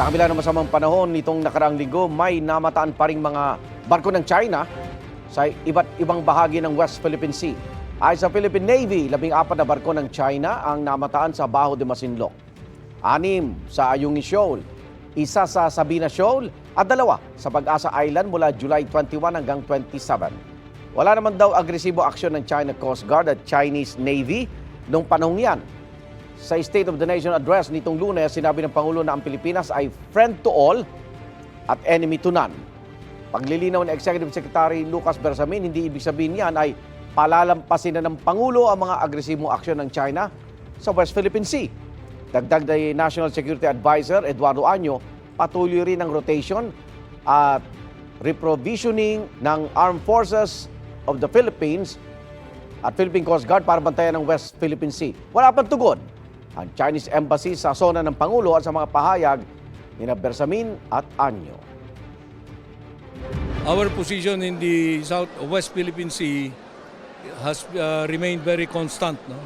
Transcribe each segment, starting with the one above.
Sa kabila ng masamang panahon nitong nakaraang linggo, may namataan pa ring mga barko ng China sa iba't ibang bahagi ng West Philippine Sea. Ayon sa Philippine Navy, 14 na barko ng China ang namataan sa Baho de Masinloc. 6 sa Ayungin Shoal, 1 sa Sabina Shoal at 2 sa Pag-asa Island mula July 21 hanggang 27. Wala naman daw agresibo aksyon ng China Coast Guard at Chinese Navy noong panahong yan. Sa State of the Nation Address nitong Lunes, sinabi ng Pangulo na ang Pilipinas ay friend to all at enemy to none. Paglilinaw ni Executive Secretary Lucas Bersamin, hindi ibig sabihin yan ay palalampasin na ng Pangulo ang mga agresibong aksyon ng China sa West Philippine Sea. Dagdag ni National Security Advisor Eduardo Año, patuloy rin ang rotation at reprovisioning ng Armed Forces of the Philippines at Philippine Coast Guard para bantayan ng West Philippine Sea. Wala pang tugon ang Chinese Embassy sa zona ng Pangulo at sa mga pahayag ni Bersamin at Año. Our position in the West Philippine Sea has remained very constant. No?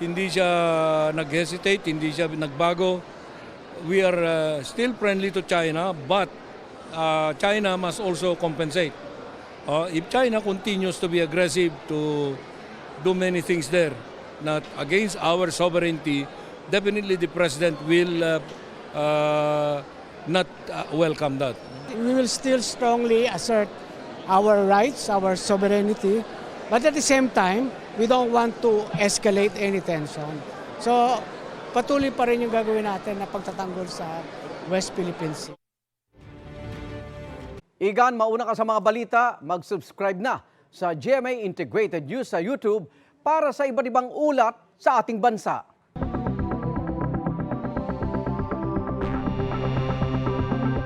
Hindi siya nag-hesitate, hindi siya nagbago. We are still friendly to China, but China must also compensate. If China continues to be aggressive to do many things there, not against our sovereignty, definitely the President will not welcome that. We will still strongly assert our rights, our sovereignty, but at the same time, we don't want to escalate any tension. So, patuloy pa rin yung gagawin natin na pagtatanggol sa West Philippine Sea. Igan, mauna ka sa mga balita, mag-subscribe na sa GMA Integrated News sa YouTube para sa iba't ibang ulat sa ating bansa.